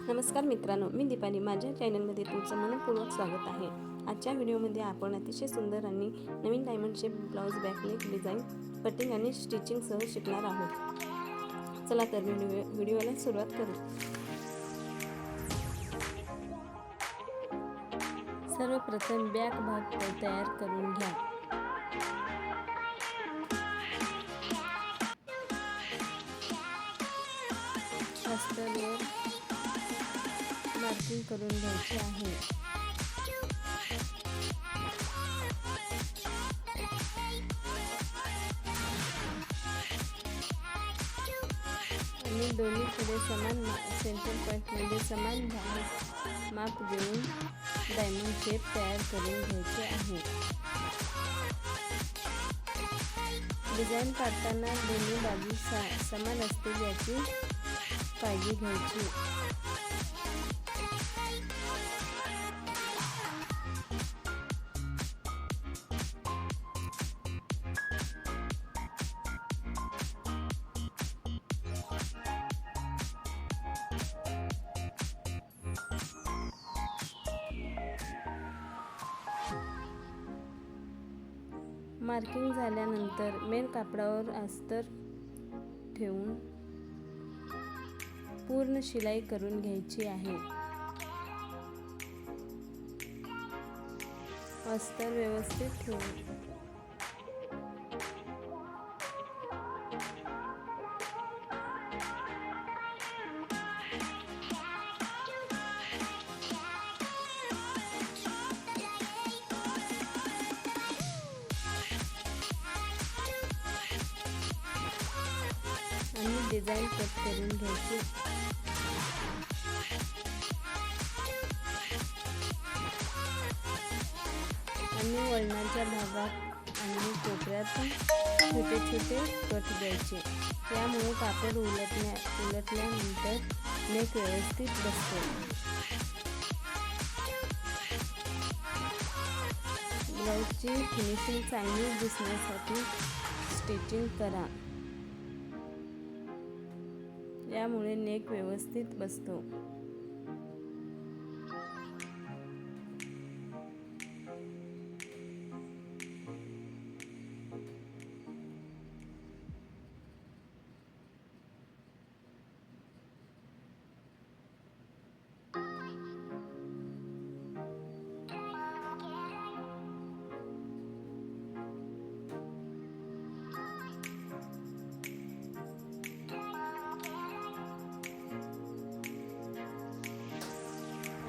नमस्कार मित्रांनो, मी दीपाली. माझ्या चॅनलमध्ये तुमचं मनपूर्वक स्वागत आहे. आजच्या व्हिडिओमध्ये आपण अतिशय सुंदर आणि नवीन diamond shape blouse back neck design cutting आणि स्टिचिंगसह शिकणार आहोत. चला तर व्हिडिओला सुरुवात करू. सर्वप्रथम बॅक भाग तयार करून घ्या. अस्तरवर मार्किंग करून घ्यायचे आहे. आणि दोन्हीकडे समान सेंटर पॉईंटमध्ये समान माप देऊन डायमंड शेप तयार करून घ्यायचे आहे. डिझाईन काढताना दोन्ही बाजू समान असतील याची काळजी घ्यायची. मार्किंग झाल्यानंतर मेन कापडावर अस्तर ठेवून पूर्ण शिलाई करून घ्यायची आहे. अस्तर व्यवस्थित ठेवून आणि डिझाईन कट करून घ्यायची. आणि वळणाच्या भागात आणि कोपऱ्यात छोटे छोटे कट द्यायचे. यामुळे कापड उलटल्यानंतर नेक व्यवस्थित बसतो. ब्लाऊजची फिनिशिंग चांगली दिसण्यासाठी स्टिचिंग करा. यामुळे नेक व्यवस्थित बसतो.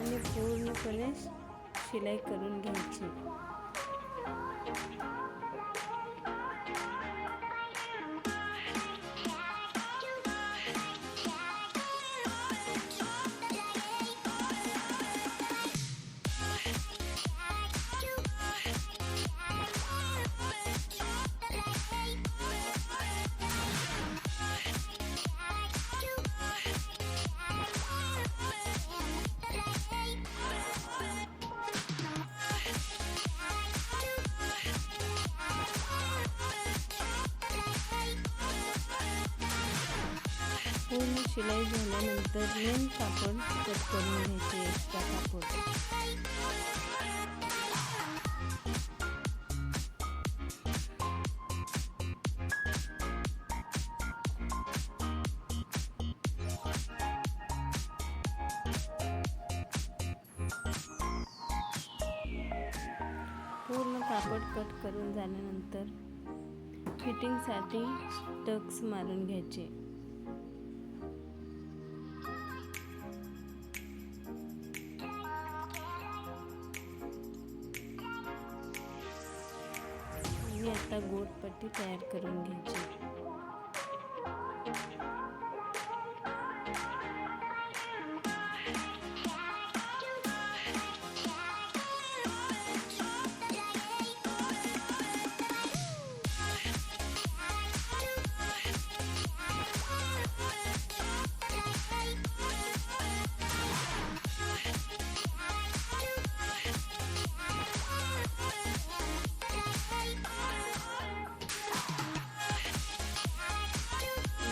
आणि पूर्णपणे शिलाई करून घ्यायची. पूर्ण शिलाई झाल्यानंतर मेन कापड कट करून घ्यायचे. एक्स्ट्रा कापड पूर्ण कापड कट करून झाल्यानंतर फिटिंगसाठी टक्स मारून घ्यायचे. आणि आता गोटपट्टी तयार करून घ्यायची.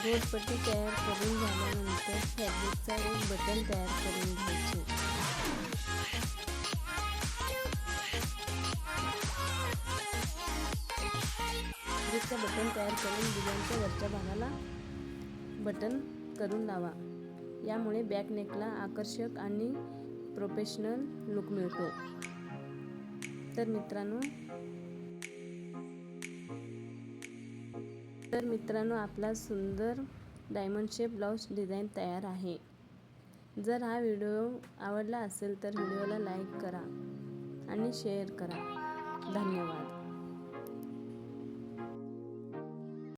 गोलपट्टी तयार करून झाल्यानंतर फॅब्रिकचा एक बटन तयार करून घ्यायचे. फॅब्रिकचा बटन तयार करून डिझाईनच्या वरच्या भागाला बटन करून लावा. यामुळे बॅक नेकला आकर्षक आणि प्रोफेशनल लुक मिळतो. तर मित्रांनो आपला सुंदर डायमंड शेप ब्लाउज डिझाईन तयार आहे. जर हा व्हिडिओ आवडला असेल तर व्हिडिओला लाईक करा आणि शेअर करा. धन्यवाद.